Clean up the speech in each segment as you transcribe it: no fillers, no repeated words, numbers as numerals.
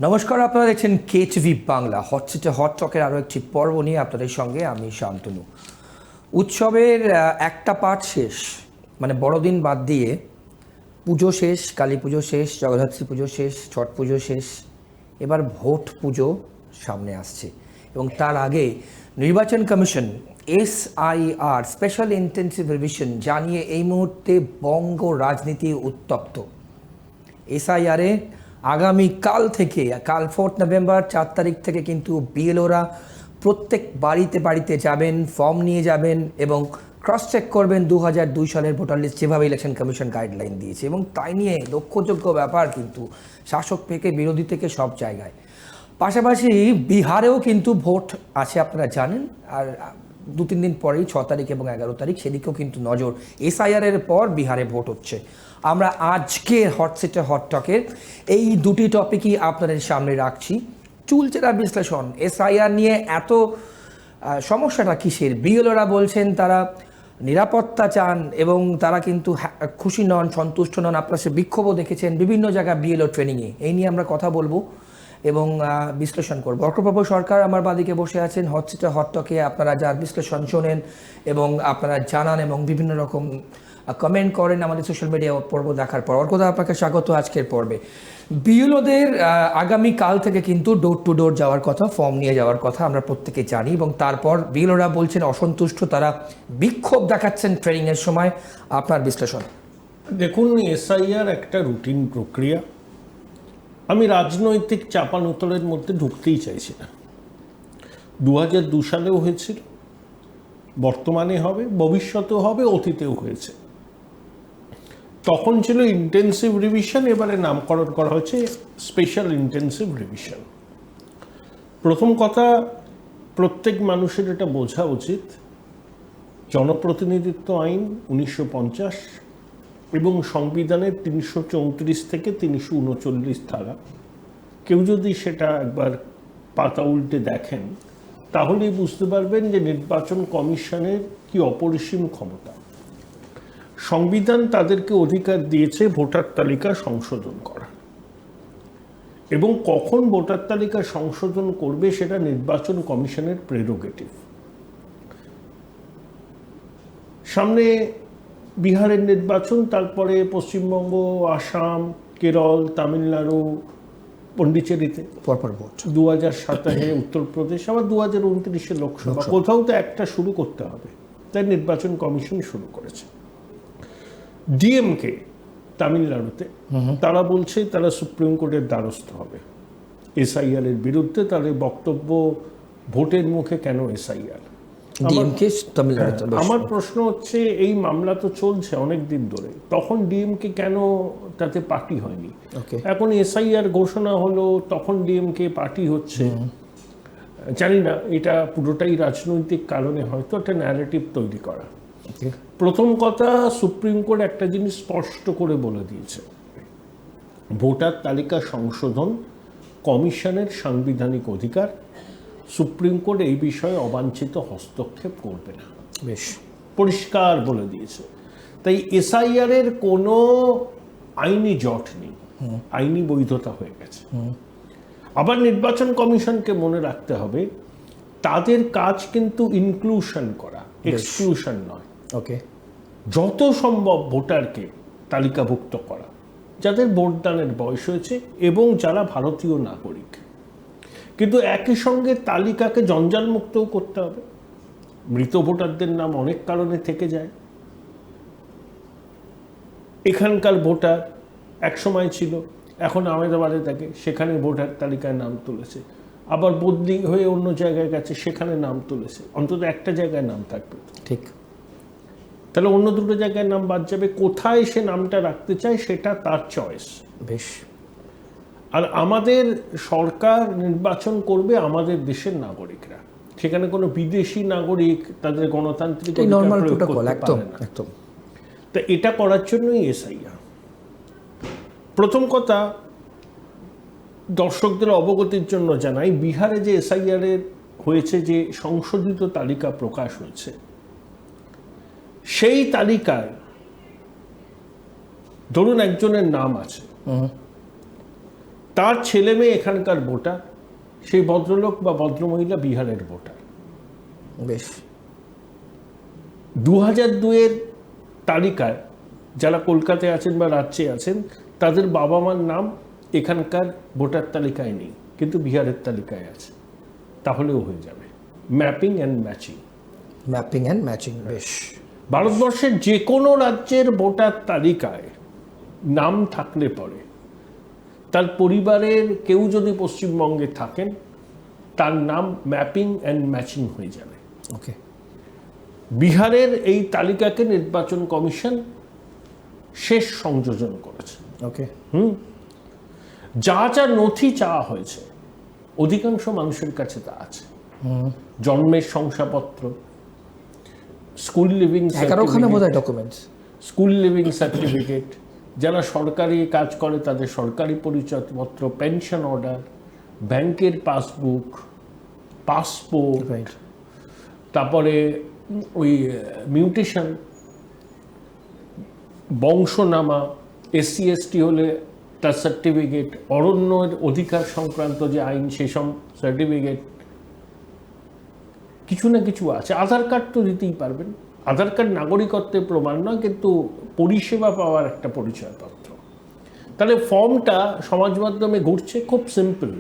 নমস্কার, আপনারা দেখছেন KHV বাংলা হট সিটে হট টকের আরও একটি পর্ব নিয়ে আপনাদের সঙ্গে আমি শান্তনু। উৎসবের একটা পার্ট শেষ, মানে বড়দিন বাদ দিয়ে পুজো শেষ, কালী পুজো শেষ, জগদ্ধাত্রী পুজো শেষ, ছট পুজো শেষ, এবার ভোট পুজো সামনে আসছে এবং তার আগে নির্বাচন commission SIR special intensive revision জানিয়ে এই মুহূর্তে বঙ্গ রাজনীতি উত্তপ্ত। SIR-এ আগামীকাল থেকে, কাল 4 নভেম্বর 4 তারিখ থেকে কিন্তু BLO-রা প্রত্যেক বাড়িতে বাড়িতে যাবেন, ফর্ম নিয়ে যাবেন এবং ক্রস চেক করবেন 2002 সালের ভোটার লিস্ট যেভাবে ইলেকশন কমিশন গাইডলাইন দিয়েছে। এবং তাই নিয়ে লক্ষ্যযোগ্য ব্যাপার কিন্তু শাসক থেকে বিরোধী থেকে সব জায়গায়। পাশাপাশি বিহারেও কিন্তু ভোট আছে, আপনারা জানেন। আর 2-3 দিন পরেই 6 তারিখ এবং 11 তারিখ সেদিকেও কিন্তু নজর। SIR-এর পর বিহারে ভোট হচ্ছে। আমরা আজকের হট সিটে হট টকের এই দুটি টপিকই আপনাদের সামনে রাখছি। চুলচেরা বিশ্লেষণ, SIR নিয়ে এত সমস্যাটা কিসের? BLO-রা বলছেন তারা নিরাপত্তা চান এবং তারা কিন্তু খুশি নন, সন্তুষ্ট নন। আপনারা সে বিক্ষোভও দেখেছেন বিভিন্ন জায়গায় BLO ট্রেনিংয়ে। এই নিয়ে আমরা কথা বলবো এবং বিশ্লেষণ করবো। অর্কপ্রভ সরকার আমার বাদিকে বসে আছেন। হট সিটে হট টকে আপনারা যার বিশ্লেষণ শোনেন এবং আপনারা জানান এবং বিভিন্ন রকম কমেন্ট করেন আমাদের সোশ্যাল মিডিয়া পর্ব দেখার পর। অর্কদা, আপনাকে স্বাগত আজকের পর্বে। BLO-দের আগামীকাল থেকে কিন্তু ডোর টু ডোর যাওয়ার কথা, ফর্ম নিয়ে যাওয়ার কথা আমরা প্রত্যেকে জানি এবং তারপর BLO-রা বলছেন অসন্তুষ্ট, তারা বিক্ষোভ দেখাচ্ছেন ট্রেনিংয়ের সময়। আপনার বিশ্লেষণ? দেখুন, SIR একটা রুটিন প্রক্রিয়া। আমি রাজনৈতিক চাপানোতলের মধ্যে ঢুকতেই চাইছি না। 2002 সালেও হয়েছিল, বর্তমানে হবে, ভবিষ্যতেও হবে, অতীতেও হয়েছে। তখন ছিল ইন্টেন্সিভ রিভিশন, এবারে নামকরণ করা হয়েছে স্পেশাল ইন্টেন্সিভ রিভিশন। প্রথম কথা, প্রত্যেক মানুষের এটা বোঝা উচিত, জনপ্রতিনিধিত্ব আইন 1950 এবং সংবিধানের 334 থেকে 339 ধারা, কেউ যদি সেটা একবার পাতা উল্টে দেখেন তাহলেই বুঝতে পারবেন যে নির্বাচন কমিশনের কি অপরিসীম ক্ষমতা। সংবিধান তাদেরকে অধিকার দিয়েছে ভোটার তালিকা সংশোধন করা, এবং কখন ভোটার তালিকা সংশোধন করবে সেটা নির্বাচন কমিশনের প্রেরোগেটিভ। সামনে বিহারের নির্বাচন, তারপরে পশ্চিমবঙ্গ, আসাম, কেরল, তামিলনাড়ু, পন্ডিচেরিতে পরপর ভোট, 2027-এ উত্তরপ্রদেশ, আবার 2029-এ লোকসভা। কোথাও তো একটা শুরু করতে হবে, তাই নির্বাচন কমিশন শুরু করেছে। DMK তামিলনাড়ুতে তারা বলছে তারা সুপ্রিম কোর্টের দ্বারস্থ হবে SIR-এর বিরুদ্ধে। তাদের বক্তব্য, ভোটের মুখে কেন SIR? আমার প্রশ্ন হচ্ছে, এই মামলা তো চলছে অনেক দিন ধরে, তখন DMK কেন তাতে পার্টি হয়নি? এখন SIR ঘোষণা হলো, তখন DMK পার্টি হচ্ছে। জানি না, এটা পুরোটাই রাজনৈতিক কারণে হয়তো একটা ন্যারেটিভ তৈরি করা। প্রথম কথা, সুপ্রিম কোর্ট একটা জিনিস স্পষ্ট করে বলে দিয়েছে, ভোটার তালিকা সংশোধন কমিশনের সাংবিধানিক অধিকার। সুপ্রিম কোর্ট এই বিষয়ে অবাঞ্ছিত হস্তক্ষেপ করবে না, বেশ পরিষ্কার বলে দিয়েছে। তাই SIR-এর কোনো আইনি জট নেই, আইনি বৈধতা হয়ে গেছে। আবার নির্বাচন কমিশনকে মনে রাখতে হবে, তাদের কাজ কিন্তু ইনক্লুশন করা, এক্সক্লুশন নয়। যত সম্ভব ভোটারকে তালিকাভুক্ত করা, যাদের ভোটদানের বয়স হয়েছে এবং যারা ভারতীয় নাগরিক। কিন্তু একই সঙ্গে তালিকাকে জঞ্জালমুক্তও করতে হবে। মৃত ভোটারদের নাম অনেক কারণে থেকে যায়। এখানকার ভোটার এক সময় ছিল, এখন আহমেদাবাদে থাকে, সেখানে ভোটার তালিকায় নাম তুলেছে, আবার বদলি হয়ে অন্য জায়গায় গেছে, সেখানে নাম তুলেছে। অন্তত একটা জায়গায় নাম থাকবে, ঠিক? তাহলে অন্য দুটো জায়গায় নাম বাদ যাবে। কোথায় সে নামটা রাখতে চায় সেটা তার চয়েস। বেশ। আর আমাদের সরকার নির্বাচন করবে আমাদের দেশের নাগরিকরা, সেখানে কোনো বিদেশি নাগরিক তাদের গণতান্ত্রিক অধিকার প্রয়োগ করতে পারে না। তা এটা করার জন্যই SIR। প্রথম কথা, দর্শকদের অবগতির জন্য জানাই, বিহারে যে SIR-এর হয়েছে, যে সংশোধিত তালিকা প্রকাশ হয়েছে, সেই তালিকায় ধরুন একজনের নাম আছে, তার ছেলে মেয়ে এখানকার ভোটার, সেই ভদ্রলোক বা ভদ্রমহিলা বিহারের ভোটার। বেশ। 2002-এর তালিকায় যারা কলকাতায় আছেন বা রাজ্যে আছেন, তাদের বাবা মার নাম এখানকার ভোটার তালিকায় নেই, কিন্তু বিহারের তালিকায় আছে। তাহলেও হয়ে যাবে mapping and matching. Mapping and matching, বেশ। ভারতবর্ষের যে কোনো রাজ্যের ভোটার তালিকায় নাম থাকলে পরে তার পরিবারের কেউ যদি পশ্চিমবঙ্গে থাকেন, তার নাম ম্যাপিং অ্যান্ড ম্যাচিং হয়ে যাবে। ওকে। বিহারের এই তালিকাকে নির্বাচন কমিশন শেষ সংযোজন করেছে। ওকে। যা যা নথি চাওয়া হয়েছে অধিকাংশ মানুষের কাছে তা আছে। জন্মের শংসাপত্র, স্কুল লিভিং 11খানা বোধহয় ডকুমেন্টস, স্কুল লিভিং সার্টিফিকেট, যারা সরকারি কাজ করে তাদের সরকারি পরিচয়পত্র, পেনশন অর্ডার, ব্যাংকের পাসবুক, পাসপোর্ট, রাইট। তারপরে ওই মিউটেশন, বংশনামা, এসসি এসটি হলে তার সার্টিফিকেট, অরণ্যের অধিকার সংক্রান্ত যে আইন সেসব সার্টিফিকেট, কিছু না কিছু আছে। আধার কার্ড তো দিতেই পারবেন। আধার কার্ড নাগরিকত্বের প্রমাণ নয়, কিন্তু পরিষেবা পাওয়ার একটা পরিচয়পত্র। তাহলে ফর্মটা সমাজ মাধ্যমে ঘুরছে, খুব সিম্পল।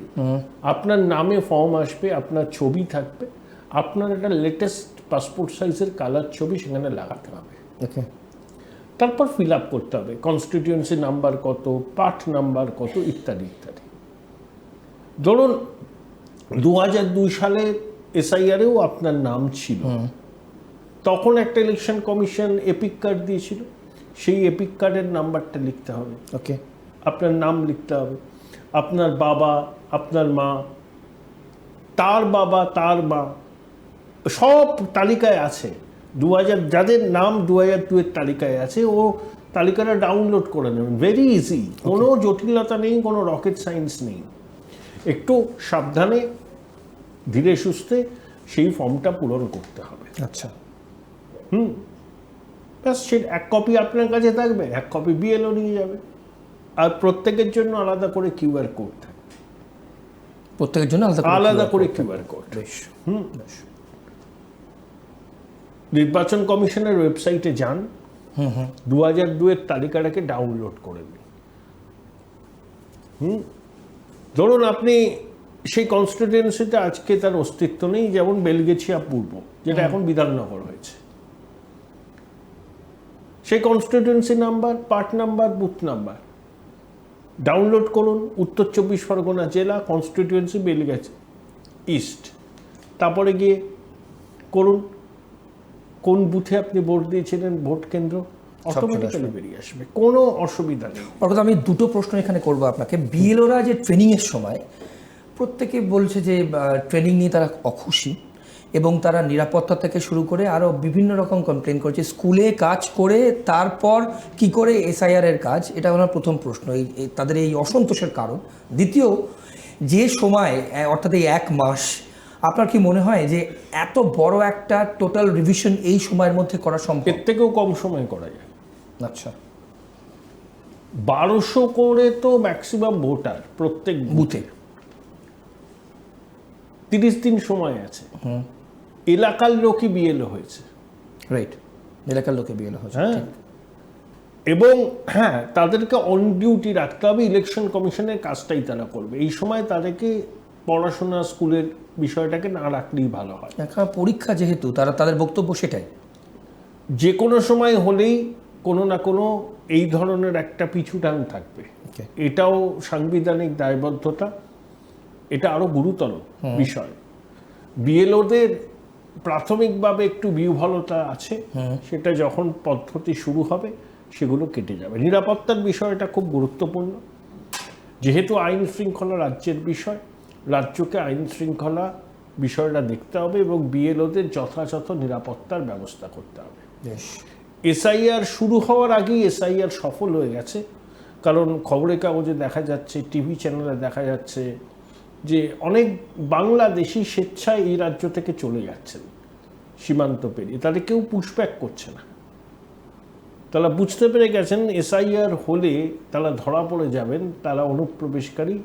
আপনার নামে ফর্ম আসবে, আপনার ছবি থাকবে, আপনার একটা লেটেস্ট পাসপোর্ট সাইজের কালার ছবি সেখানে লাগাতে হবে। ওকে। তারপর ফিল আপ করতে হবে কনস্টিটিউয়েন্সি নাম্বার কত, পার্ট নাম্বার কত, ইত্যাদি ইত্যাদি। ধরুন 2002 সালে এসআইআরেও আপনার নাম ছিল, তখন একটা ইলেকশন কমিশন এপিক কার্ড দিয়েছিল, সেই এপিক কার্ডের নাম্বারটা লিখতে হবে। ওকে। আপনার নাম লিখতে হবে, আপনার বাবা, আপনার মা, তার বাবা, তার মা, সব তালিকায় আছে। 2000 যাদের নাম 2002-এর তালিকায় আছে, ও তালিকাটা ডাউনলোড করে নেবেন। ভেরি ইজি, কোনো জটিলতা নেই, কোনো রকেট সায়েন্স নেই। একটু সাবধানে ধীরে সুস্থে সেই ফর্মটা পূরণ করতে হবে। আচ্ছা। ব্যাস, সে এক কপি আপনার কাছে থাকবে, এক কপি বিএলও নিয়ে যাবে। আর প্রত্যেকের জন্য আলাদা করে কিউআর কোড থাকবে, প্রত্যেকের জন্য আলাদা করে কিউআর কোড। বেশ। বেশ। নির্বাচন কমিশনের ওয়েবসাইটে যান, 2002-এর তালিকাটাকে ডাউনলোড করে নিন। ধরুন আপনি সেই কনস্টিটিউয়েন্সিতে আজকে তার অস্তিত্ব নেই, যেমন বেলগেছিয়া পূর্ব, যেটা এখন বিধাননগর হয়েছে। সেই constituency number, part number, booth number download করুন। উত্তর 24 পরগনা জেলা, কনস্টিটিউয়েন্সি বেলগেছিয়া ইস্ট। তারপরে গিয়ে করুন কোন বুথে আপনি ভোট দিয়েছিলেন, ভোট কেন্দ্র অটোমেটিক্যালি বেরিয়ে আসবে, কোনো অসুবিধা নেই। অর্থাৎ আমি দুটো প্রশ্ন এখানে করবো আপনাকে। বিএলওরা যে ট্রেনিংয়ের সময় প্রত্যেকে বলছে যে ট্রেনিং নিয়ে তারা অখুশি, এবং তারা নিরাপত্তা থেকে শুরু করে আরও বিভিন্ন রকম কমপ্লেন করছে। স্কুলে কাজ করে তারপর কি করে এসআইআর-এর কাজ, এটা আমার প্রথম প্রশ্ন, এই তাদের এই অসন্তোষের কারণ। দ্বিতীয়, যে সময় অর্থাৎ এই 1 মাস, আপনার কি মনে হয় যে এত বড় একটা টোটাল রিভিশন এই সময়ের মধ্যে করা সম্ভব? এর থেকেও কম সময় করা যায়। আচ্ছা। 1200 করে তো ম্যাক্সিমাম ভোটার প্রত্যেক বুথে, 30 দিন সময় আছে। এলাকার লোকই বিএলও হয়েছে। রাইট, এলাকার লোকে বিএলও হয়েছে। হ্যাঁ, এবং হ্যাঁ, তাদেরকে অন ডিউটি রাখতে হবে। ইলেকশন কমিশনের কাজটাই তারা করবে। এই সময় তাদেরকে পড়াশোনা, স্কুলের বিষয়টাকে না রাখলেই ভালো হয়। একটা পরীক্ষা যেহেতু, তাদের বক্তব্য সেটাই। যে কোনো সময় হলেই কোনো না কোনো এই ধরনের একটা পিছুটান থাকবে। এটাও সাংবিধানিক দায়বদ্ধতা, এটা আরো গুরুতর বিষয়। বিএলওদের প্রাথমিকভাবে একটু বিহ্বলতা আছে, সেটা যখন পদ্ধতি শুরু হবে সেগুলো কেটে যাবে। নিরাপত্তার বিষয়টা খুব গুরুত্বপূর্ণ। যেহেতু আইন শৃঙ্খলা রাজ্যের বিষয়, রাজ্যকে আইন শৃঙ্খলা বিষয়টা দেখতে হবে এবং বিএলওদের যথাযথ নিরাপত্তার ব্যবস্থা করতে হবে। এসআইআর শুরু হওয়ার আগেই এসআইআর সফল হয়ে গেছে, কারণ খবরের কাগজে দেখা যাচ্ছে, টিভি চ্যানেলে দেখা যাচ্ছে যে অনেক বাংলাদেশি স্বেচ্ছায় এই রাজ্য থেকে চলে যাচ্ছেন সীমান্ত পেরিয়ে। তাদের কেউ পুশব্যাক করছে না। তারা বুঝতে পেরে গেছেন এসআইআর হলে তারা ধরা পড়ে যাবেন, তারা অনুপ্রবেশকারী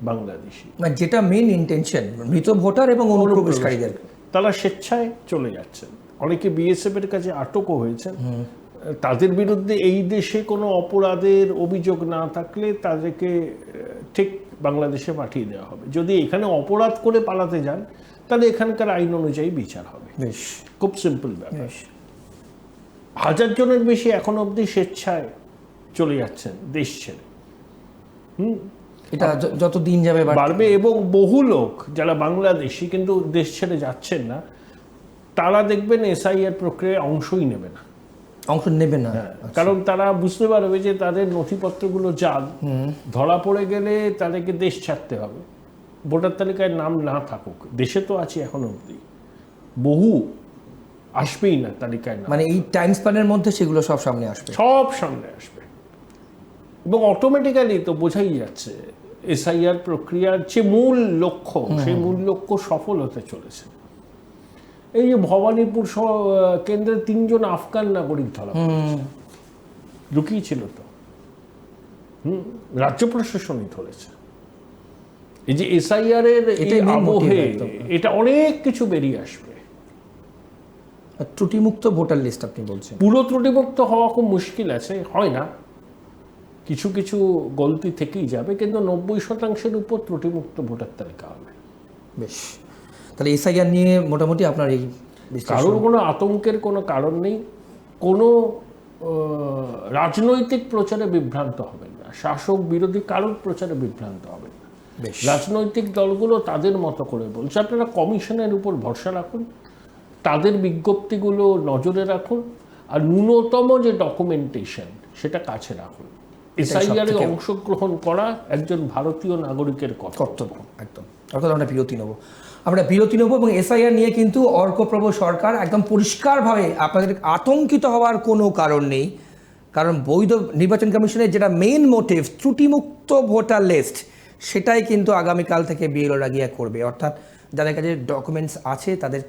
বাংলাদেশি, মানে যেটা মেইন ইন্টেনশন মৃত ভোটার এবং অনুপ্রবেশকারীদের, তারা স্বেচ্ছায় চলে যাচ্ছেন। অনেকে বিএসএফ এর কাছে আটকও হয়েছেন। তাদের বিরুদ্ধে এই দেশে কোনো অপরাধের অভিযোগ না থাকলে তাদেরকে ঠিক বাংলাদেশে পাঠিয়ে দেওয়া হবে। যদি এখানে অপরাধ করে পালাতে যান তাহলে এখানকার আইন অনুযায়ী বিচার হবে। বেশ, খুব সিম্পল ব্যাপার। বেশ। 1000 জনের বেশি এখন অবধি স্বেচ্ছায় চলে যাচ্ছেন দেশ ছেড়ে। এটা যত দিন যাবে বাড়বে, এবং বহু লোক যারা বাংলাদেশি কিন্তু দেশ ছেড়ে যাচ্ছেন না, তারা দেখবেন এসআইআর প্রক্রিয়ায় অংশই নেবে না, অংশ নেবে না। কারণ তারা বুঝতে পারবে যে তাদের নথিপত্রগুলো জাল, ধরা পড়ে গেলে তাদেরকে দেশ ছাড়তে হবে। ভোটার তালিকায় নাম না থাকুক, দেশে তো আছে এখন অবধি, বহু আসবেই না তালিকায় নাম, মানে এই টাইম স্প্যানের মধ্যে সেগুলো সব সামনে আসবে, সব সামনে আসবে। এবং অটোমেটিক্যালি তো বোঝাই যাচ্ছে এসআইআর প্রক্রিয়ার যে মূল লক্ষ্য, সেই মূল লক্ষ্য সফল হতে চলেছে। এই যে ভবানীপুর কেন্দ্রে 3 জন আফগান নাগরিক ধরা পড়েছে, লুকিয়েছিল তো, রাজ্য প্রশাসনই ধরেছে। এই যে এসআইআর এর এই আবহে এটা অনেক কিছু বেরিয়ে আসবে। ত্রুটিমুক্ত ভোটার লিস্ট আপনি বলছেন, পুরো ত্রুটিমুক্ত হওয়া খুব মুশকিল আছে, হয় না, কিছু কিছু গলতি থেকেই যাবে, কিন্তু 90% উপর ত্রুটিমুক্ত ভোটার তালিকা হবে। বেশ, তাহলে এসআইআর নিয়ে মোটামুটি আপনার এই কারোর কোনো আতঙ্কের কোনো কারণ নেই। কোনো রাজনৈতিক প্রচারে বিভ্রান্ত হবেন না, শাসক বিরোধী কারোর প্রচারে বিভ্রান্ত হবেন না। রাজনৈতিক দলগুলো তাদের মতো করে বলছে, আপনারা কমিশনের উপর ভরসা রাখুন, তাদের বিজ্ঞপ্তিগুলো নজরে রাখুন, আর ন্যূনতম যে ডকুমেন্টেশন সেটা কাছে রাখুন। এসআইআর এ অংশগ্রহণ করা একজন ভারতীয় নাগরিকের কর্তব্য। একদম। অর্থাৎ আমরা বিরতি নেব এবং এসআইআর নিয়ে কিন্তু অর্কপ্রভ সরকার একদম পরিষ্কারভাবে আপনাদের আতঙ্কিত হওয়ার কোনো কারণ নেই, কারণ বৈধ নির্বাচন কমিশনের যেটা মেইন মোটিভ ত্রুটিমুক্ত ভোটার লিস্ট, সেটাই কিন্তু আগামীকাল থেকে বিএলওরা গিয়ে করবে। অর্থাৎ যাদের কাছে ডকুমেন্টস আছে তাদের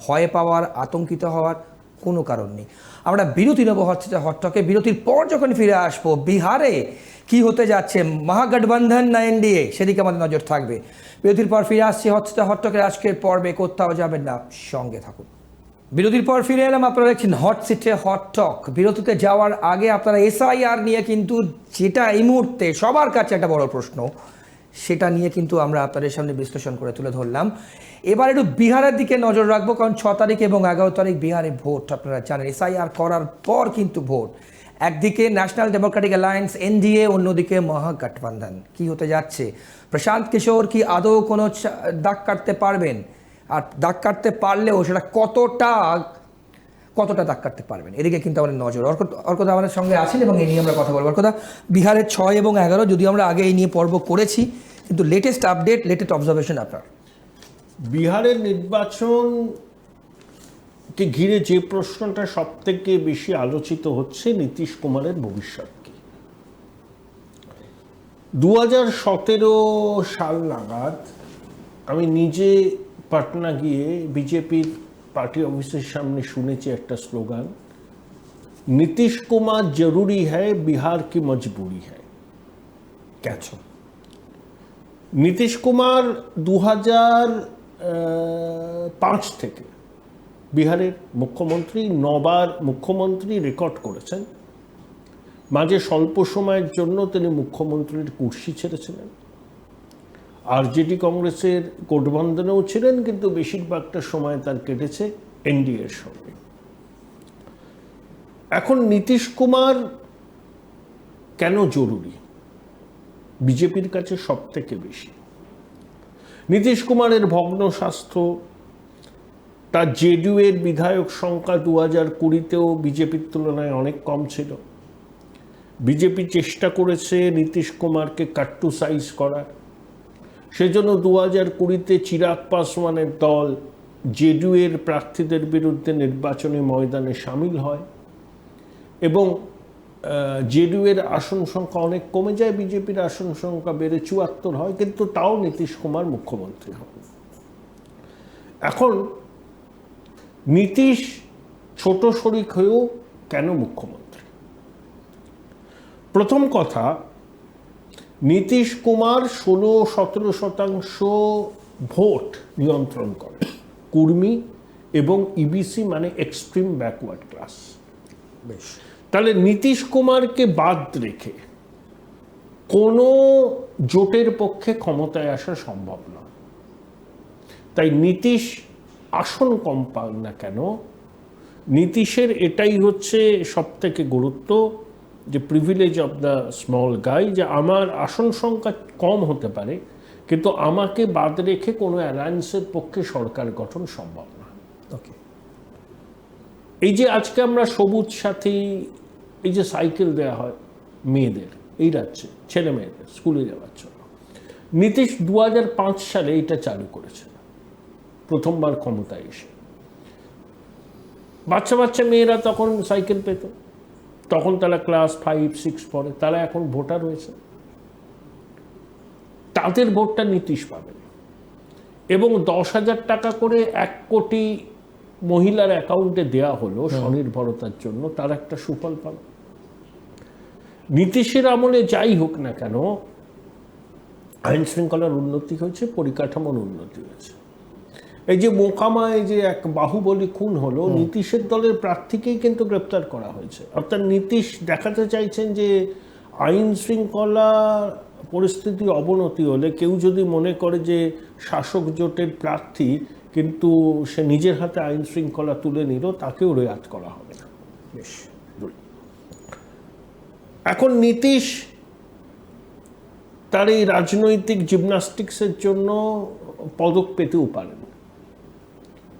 ভয় পাওয়ার, আতঙ্কিত হওয়ার কোনো কারণ নেই। আমরা বিরতি নেব হটটকে। বিরতির পর যখন ফিরে আসবো, বিহারে কি হতে যাচ্ছে, মহাগঠবন্ধন না এনডিএ, সেদিকে আমাদের নজর থাকবে। বিরতির পর ফিরে আসছি হটটকের আজকের পর্বে, কোথাও যাবেন না, সঙ্গে থাকুন। বিরতির পর ফিরে এলাম, আপনারা দেখছেন হট সিটে হট টক। বিরতিতে যাওয়ার আগে আপনারা এসআইআর নিয়ে কিন্তু যেটা এই মুহূর্তে সবার কাছে একটা বড় প্রশ্ন, সেটা নিয়ে কিন্তু আমরা আপনাদের সামনে বিশ্লেষণ করে তুলে ধরলাম। এবার একটু বিহারের দিকে নজর রাখবো, কারণ 6 তারিখ এবং 11 তারিখ বিহারে ভোট। আপনারা জানেন এসআইআর করার পর কিন্তু ভোট। একদিকে ন্যাশনাল ডেমোক্রেটিক অ্যালায়েন্স এনডিএ, অন্যদিকে মহাগঠবন্ধন। কি হতে যাচ্ছে? প্রশান্ত কিশোর কি আদৌ কোনো দাগ কাটতে পারবেন? আর দাগ কাটতে পারলেও সেটা কতটা দাগ কাটতে পারবেন, এদিকে কিন্তু আমাদের নজর। অর্কদা আমাদের সঙ্গে আছেন এবং এই নিয়ে আমরা কথা বলবো। অর্কদা, বিহারের 6 এবং 11, যদিও আমরা আগে এই নিয়ে পর্ব করেছি, কিন্তু লেটেস্ট আপডেট, লেটেস্ট অবজারভেশন আপনার। বিহারের নির্বাচনকে ঘিরে যে প্রশ্নটা সব থেকে বেশি আলোচিত হচ্ছে, নীতিশ কুমারের ভবিষ্যৎ কি। 2017 সাল নাগাদ আমি নিজে পাটনা গিয়ে বিজেপির পার্টি অফিসের সামনে শুনেছি একটা স্লোগান, নীতিশ কুমার জরুরি হ্যায়, বিহার কি মজবুরি হ্যায়। কেন? নীতিশ কুমার 2005 থেকে বিহারের মুখ্যমন্ত্রী, 9 বার মুখ্যমন্ত্রী রেকর্ড করেছেন। মাঝে স্বল্প সময়ের জন্য তিনি মুখ্যমন্ত্রীর কুর্সি ছেড়েছিলেন, আরজেডি কংগ্রেসের গঠবন্ধনেও ছিলেন, কিন্তু বেশিরভাগটা সময় তার কেটেছে এনডিএর সঙ্গে। এখন নীতিশ কুমার কেন জরুরি বিজেপির কাছে সব থেকে বেশি? নীতিশ কুমারের ভগ্ন স্বাস্থ্য, তার জেডিইউ এর বিধায়ক সংখ্যা 2020-তেও বিজেপির তুলনায় অনেক কম ছিল। বিজেপি চেষ্টা করেছে নীতিশ কুমারকে কাট্টু সাইজ করার, সেজন্য 2020-তে চিরাগ পাসওয়ানের দল জেডিইউ এর প্রার্থীদের বিরুদ্ধে নির্বাচনী ময়দানে সামিল হয় এবং জেডিইউ এর আসন সংখ্যা অনেক কমে যায়, বিজেপির আসন সংখ্যা বেড়ে 74 হয়, কিন্তু তাও নীতিশ কুমার মুখ্যমন্ত্রী হন। এখন নীতিশ ছোট শরিক হয়েও কেন মুখ্যমন্ত্রী? প্রথম কথা, নীতিশ কুমার 16-17% ভোট নিয়ন্ত্রণ করে, কুর্মী এবং ইবিসি মানে এক্সট্রিম ব্যাকওয়ার্ড ক্লাস। বেশ, তাহলে নীতিশ কুমারকে বাদ রেখে কোনো জোটের পক্ষে ক্ষমতায় আসা সম্ভব না। তাই নীতিশ আসন কম পান না কেন, নীতিশের এটাই হচ্ছে সব থেকে গুরুত্ব, যে প্রিভিলেজ অফ দ্য স্মল গাই, যে আমার আসন সংখ্যা কম হতে পারে কিন্তু আমাকে বাদ রেখে কোনো অ্যালায়েন্সের পক্ষে সরকার গঠন সম্ভব না। ওকে, এই যে আজকে আমরা সবুজ সাথী, এই যে সাইকেল দেওয়া হয় মেয়েদের এই রাজ্যে, ছেলে মেয়েদের স্কুলে যাওয়ার জন্য, নীতিশ 2005 সালে এটা চালু করেছে প্রথমবার ক্ষমতায় এসে। বাচ্চা বাচ্চা মেয়েরা তখন সাইকেল পেত, তখন তারা ক্লাস 5-6 পড়ে, তারা এখন ভোটার হয়েছে, তাদের ভোটটা নীতিশ পাবেন। এবং 10,000 টাকা করে 1 কোটি মহিলার অ্যাকাউন্টে দেয়া হলো স্বনির্ভরতার জন্য, তার একটা সুফল পাবে। নীতিশের আমলে যাই হোক না কেন, আইন শৃঙ্খলার উন্নতি হয়েছে, পরিকাঠামোর উন্নতি হয়েছে। এই যে মোকামায় যে এক বাহুবলী খুন হলো, নীতিশের দলের প্রার্থীকেই কিন্তু গ্রেপ্তার করা হয়েছে। অর্থাৎ নীতিশ দেখাতে চাইছেন যে আইন শৃঙ্খলা পরিস্থিতি অবনতি হলে কেউ যদি মনে করে যে শাসক জোটের প্রার্থী কিন্তু সে নিজের হাতে আইন শৃঙ্খলা তুলে নিল, তাকেও রেয়াত করা হবে না। বেশ, এখন নীতিশ তার এই রাজনৈতিক জিমন্যাস্টিক্সের জন্য পদক পেতেও পারেন।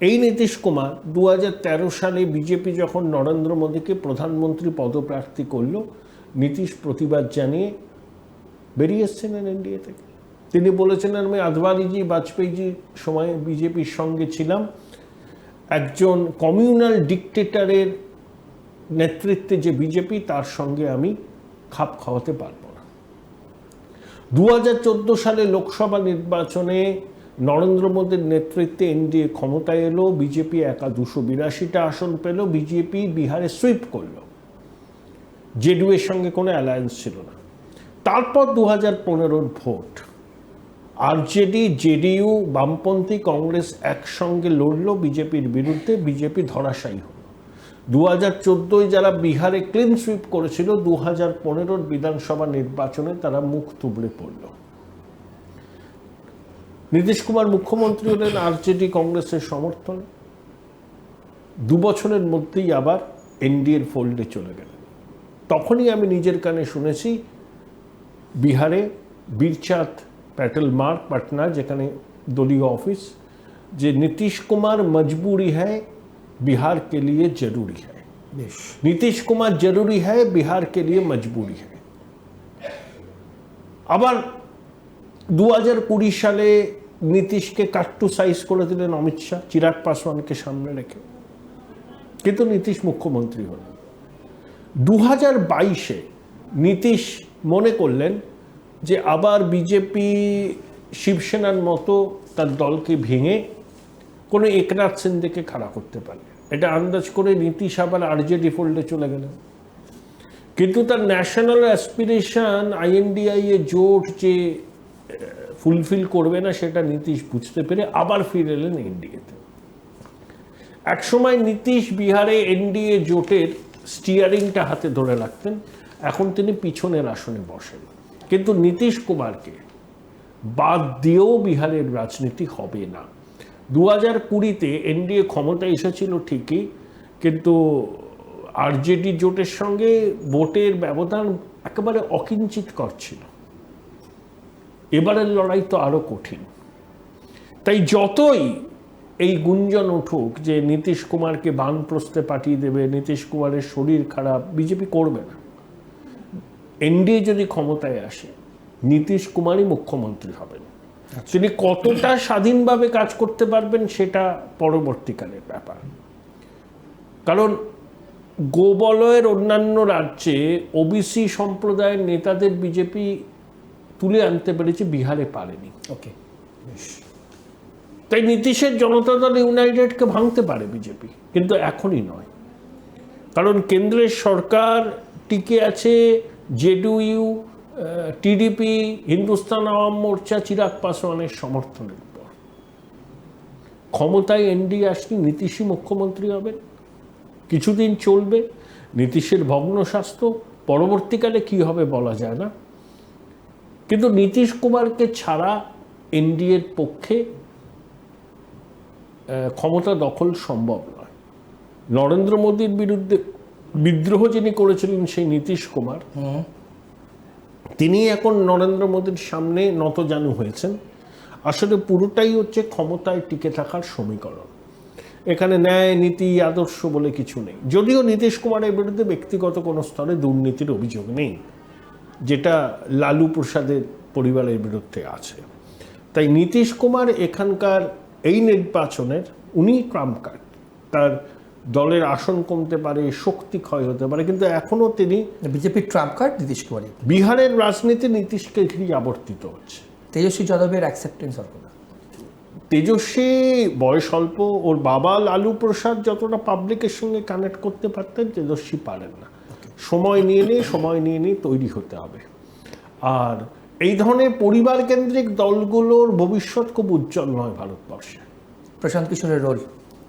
এই নীতিশ কুমার 2013 সালে বিজেপি যখন নরেন্দ্র মোদীকে প্রধানমন্ত্রী পদপ্রার্থী করল, নীতিশ প্রতিবাদ জানিয়ে বেরিয়ে এসেছিলেন এনডিএ থেকে। তিনি বলেছিলেন, আমি আদবানিজি বাজপেয়ীজির সময় বিজেপির সঙ্গে ছিলাম, একজন কমিউনাল ডিকটেটরের নেতৃত্বে যে বিজেপি, তার সঙ্গে আমি খাপ খাওয়াতে পারবো না। 2014 সালে লোকসভা নির্বাচনে নরেন্দ্র মোদীর নেতৃত্বে এনডিএ ক্ষমতায় এলো, বিজেপি একা 282টা আসন পেল, বিজেপি বিহারে সুইপ করলো, জেডিইউ এর সঙ্গে কোনো অ্যালায়েন্স ছিল না। তারপর 2015 ভোট, আরজেডি, জেডিইউ, বামপন্থী, কংগ্রেস একসঙ্গে লড়লো বিজেপির বিরুদ্ধে, বিজেপি ধরাশায়ী হলো। 2014 যারা বিহারে ক্লিন সুইপ করেছিল, 2015 বিধানসভা নির্বাচনে তারা মুখ থুবড়ে পড়ল। নীতিশ কুমার মুখ্যমন্ত্রী হলেন আরজেডি কংগ্রেসের সমর্থন, 2 বছরের মধ্যেই আবার এনডিএর ফোল্ডে চলে গেলেন। তখনই আমি নিজের কানে শুনেছি বিহারে বীরচাঁদ প্যাটেল মার্গ, পাটনা, যেখানে দলীয় অফিস, যে নীতিশ কুমার মজবুরি হ্যায়, बिहार के लिए जरूरी है। नीतीश कुमार जरूरी है, बिहार के लिए मजबूरी है। আবার 2020 সালে নীতিশকে কাট্টু সাইজ করে দিলেন অমিত শাহ, চিরাগ পাসওয়ানকে সামনে রেখে, কিন্তু নীতিশ মুখ্যমন্ত্রী হলেন। 2022-এ নীতিশ মনে করলেন যে আবার বিজেপি শিবসেনার মতো তার দলকে ভেঙে কোনো একনাথ সিন্ডেকে খাড়া করতে পারে, এটা আন্দাজ করে নীতিশ আবার আরজেডি ফোল্ডে চলে গেলেন। কিন্তু তার ন্যাশনাল অ্যাসপিরেশন আইএনডিআই এ জোট যে ফুলফিল করবে না, সেটা নীতিশ বুঝতে পেরে আবার ফিরে এলেন এনডিএতে। একসময় নীতিশ বিহারে এনডিএ জোটের স্টিয়ারিংটা হাতে ধরে রাখতেন, এখন তিনি পিছনের আসনে বসেন। কিন্তু নীতিশ কুমারকে বাদ দিয়েও বিহারের রাজনীতি হবে না। 2020-তে এনডিএ ক্ষমতা এসেছিল ঠিকই, কিন্তু আরজেডি জোটের সঙ্গে ভোটের ব্যবধান একেবারে অকিঞ্চিতকর ছিল। এবারের লড়াই তো আরো কঠিন। তাই যতই এই গুঞ্জন উঠুক যে নীতিশ কুমারকে বানপ্রস্থে পাঠিয়ে দেবে, নীতিশ কুমারের শরীর খারাপ, বিজেপি করবে না। এনডিএ যদি ক্ষমতায় আসে, নীতিশ কুমারই মুখ্যমন্ত্রী হবেন। তিনি কতটা স্বাধীনভাবে কাজ করতে পারবেন সেটা পরবর্তীকালের ব্যাপার। কারণ গোবলয়ের অন্যান্য রাজ্যে ওবিসি সম্প্রদায়ের নেতাদের বিজেপি তুলে আনতে পেরেছে, বিহারে পারেনি। ওকে, তাই নীতিশের জনতা দল ইউনাইটেডকে ভাঙতে পারে বিজেপি, কিন্তু এখনই নয়। কারণ কেন্দ্রের সরকার টিকে আছে জেডিইউ টিডিপি, হিন্দুস্তান আওয়াম মোর্চা, চিরাগ পাসওয়ানের সমর্থনের পর ক্ষমতায় এনডিএ আসলে নীতিশই মুখ্যমন্ত্রী হবেন, কিছুদিন চলবে, নীতিশের ভগ্ন স্বাস্থ্য, পরবর্তীকালে কি হবে বলা যায় না। কিন্তু নীতিশ কুমারকে ছাড়া এনডিএর পক্ষে ক্ষমতা দখল সম্ভব নয়। নরেন্দ্র মোদীর বিরুদ্ধে বিদ্রোহ যিনি করেছিলেন সেই নীতিশ কুমার, তিনি এখন নরেন্দ্র মোদীর সামনে নতজানু হয়েছেন। আসলে পুরোটাই হচ্ছে ক্ষমতায় টিকে থাকার সমীকরণ। এখানে ন্যায়, নীতি, আদর্শ বলে কিছু নেই। যদিও নীতিশ কুমারের বিরুদ্ধে ব্যক্তিগত কোনো স্তরে দুর্নীতির অভিযোগ নেই, যেটা লালু প্রসাদের পরিবারের বিরুদ্ধে আছে। তাই নীতিশ কুমার এখানকার এই নির্বাচনের উনি ট্রাম্প কার্ড। তার দলের আসন কমতে পারে, শক্তি ক্ষয় হতে পারে, কিন্তু এখনও তিনি বিজেপির ট্রাম্প কার্ড নীতিশ কুমারই। বিহারের রাজনীতি নীতিশকে ঘিরে আবর্তিত হচ্ছে। তেজস্বী যাদবের অ্যাকসেপ্টেন্স অর্ক না। তেজস্বী বয়স অল্প, ওর বাবা লালু প্রসাদ যতটা পাবলিকের সঙ্গে কানেক্ট করতে পারতেন, তেজস্বী পারেন না। সময় নিয়ে তৈরি হতে হবে। আর এই ধরনের পরিবার কেন্দ্রিক দলগুলোর ভবিষ্যৎ খুব উজ্জ্বল নয় ভারতবর্ষে। প্রশান্ত কিশোরের রোল,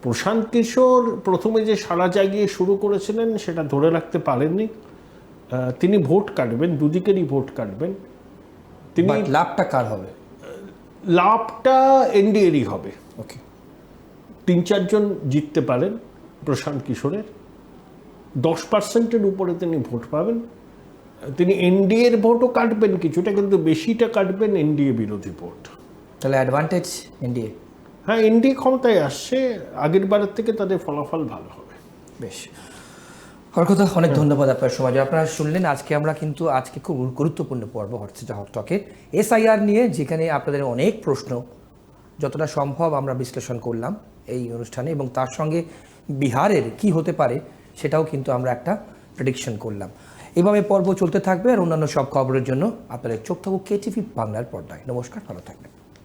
প্রশান্ত কিশোর প্রথমে যে সারা জাগিয়ে শুরু করেছিলেন সেটা ধরে রাখতে পারেননি। তিনি ভোট কাটবেন, দুদিকেরই ভোট কাটবেন। তিনি লাভটা কার হবে? লাভটা এনডিএরই হবে। ওকে, 3-4 জন জিততে পারেন প্রশান্ত কিশোরের, 10%-এর উপরে তিনি ভোট পাবেন। তিনি এনডিএর ভোটও কাটবেন কিছুটা, কিন্তু বেশিটা কাটবেন এনডিএ বিরোধী ভোট। তাহলে অ্যাডভান্টেজ এনডিএ। হ্যাঁ, এনডিএ ক্ষমতায় আসছে, আগের বারের থেকে তাদের ফলাফল ভালো হবে। বেশ, হরকথা, অনেক ধন্যবাদ আপনার সময়। আপনারা শুনলেন আজকে আমরা কিন্তু খুব গুরুত্বপূর্ণ পর্ব হচ্ছে হট টকের এসআইআর নিয়ে, যেখানে আপনাদের অনেক প্রশ্ন যতটা সম্ভব আমরা বিশ্লেষণ করলাম এই অনুষ্ঠানে, এবং তার সঙ্গে বিহারের কি হতে পারে সেটাও কিন্তু আমরা একটা প্রেডিকশন করলাম। এভাবে পর্ব চলতে থাকবে, আর অন্যান্য সব খবরের জন্য আপনাদের চোখ থাকুক কেটিভি বাংলার পর্দায়। নমস্কার, ভালো থাকবেন।